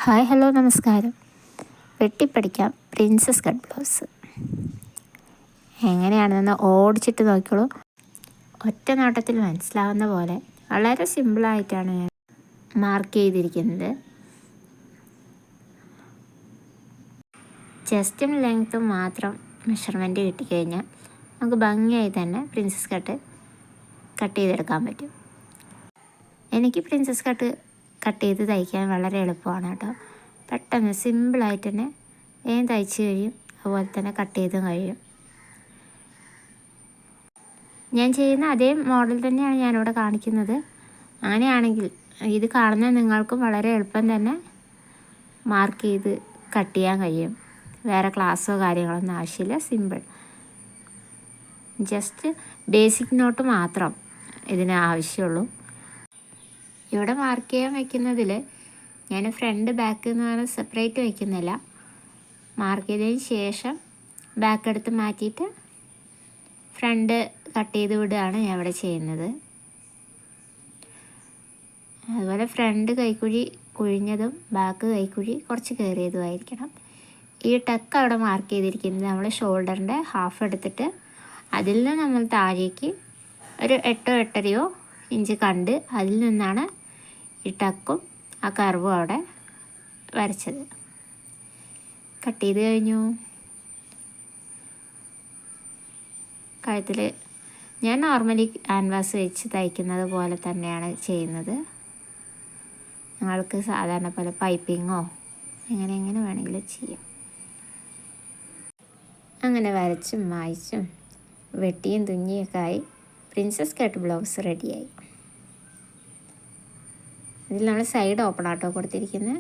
Hi hello നമസ്കാരം. വെട്ടിപ്പടിക്കാം princess cut blouse എങ്ങനെയാണെന്ന് ഓടിച്ചിട്ട് നോക്കിക്കോളൂ. ഒറ്റ നോട്ടത്തിൽ മനസ്സിലാവുന്ന പോലെ വളരെ സിമ്പിളായിട്ടാണ് ഞാൻ മാർക്ക് ചെയ്തിരിക്കുന്നത്. ചെസ്റ്റും ലെങ്ത്തും മാത്രം മെഷർമെൻറ്റ് കിട്ടിക്കഴിഞ്ഞാൽ നമുക്ക് ഭംഗിയായി തന്നെ പ്രിൻസസ് കട്ട് ചെയ്തെടുക്കാൻ പറ്റും. എനിക്ക് പ്രിൻസസ് കട്ട് ചെയ്ത് തയ്ക്കാൻ വളരെ എളുപ്പമാണ് കേട്ടോ. പെട്ടെന്ന് സിമ്പിളായിട്ട് തന്നെ വേഗം തയ്ച്ച് കഴിയും, അതുപോലെ തന്നെ കട്ട് ചെയ്തും കഴിയും. ഞാൻ ചെയ്യുന്ന അതേ മോഡൽ തന്നെയാണ് ഞാനിവിടെ കാണിക്കുന്നത്. അങ്ങനെയാണെങ്കിൽ ഇത് കാണുന്ന നിങ്ങൾക്കും വളരെ എളുപ്പം തന്നെ മാർക്ക് ചെയ്ത് കട്ട് ചെയ്യാൻ കഴിയും. വേറെ ക്ലാസ്സോ കാര്യങ്ങളൊന്നും ആവശ്യമില്ല. സിമ്പിൾ, ജസ്റ്റ് ബേസിക് നോട്ട് മാത്രം ഇതിന് ആവശ്യമുള്ളൂ. ഇവിടെ മാർക്ക് ചെയ്യാൻ വയ്ക്കുന്നതിൽ ഞാൻ ഫ്രണ്ട് ബാക്ക് എന്ന് പറഞ്ഞാൽ സെപ്പറേറ്റ് വയ്ക്കുന്നില്ല. മാർക്ക് ചെയ്തതിന് ശേഷം ബാക്ക് എടുത്ത് മാറ്റിയിട്ട് ഫ്രണ്ട് കട്ട് ചെയ്ത് വിടുകയാണ് ഞാൻ ഇവിടെ ചെയ്യുന്നത്. അതുപോലെ ഫ്രണ്ട് കൈക്കുഴി കുഴിഞ്ഞതും ബാക്ക് കൈക്കുഴി കുറച്ച് കയറിയതുമായിരിക്കണം. ഈ ടക്ക് അവിടെ മാർക്ക് ചെയ്തിരിക്കുന്നത് നമ്മൾ ഷോൾഡറിൻ്റെ ഹാഫ് എടുത്തിട്ട് അതിൽ നിന്ന് നമ്മൾ താഴേക്ക് ഒരു 8-8.5 ഇഞ്ച് കണ്ട് അതിൽ നിന്നാണ് ഈ ടക്കും ആ കർവും അവിടെ വരച്ചത്. കട്ട് ചെയ്ത് കഴിഞ്ഞു. കഴുത്തിൽ ഞാൻ നോർമലി ക്യാൻവാസ് വെച്ച് തയ്ക്കുന്നത് പോലെ തന്നെയാണ് ചെയ്യുന്നത്. നിങ്ങൾക്ക് സാധാരണ പോലെ പൈപ്പിങ്ങോ എങ്ങനെ വേണമെങ്കിലും ചെയ്യാം. അങ്ങനെ വരച്ചും മായ്ച്ചും വെട്ടിയും തുന്നിയൊക്കെ ആയി പ്രിൻസസ് കട്ട് ബ്ലൗസ് റെഡിയായി. ഇതിൽ നമ്മൾ സൈഡ് ഓപ്പൺ ആട്ടോ കൊടുത്തിരിക്കുന്നത്.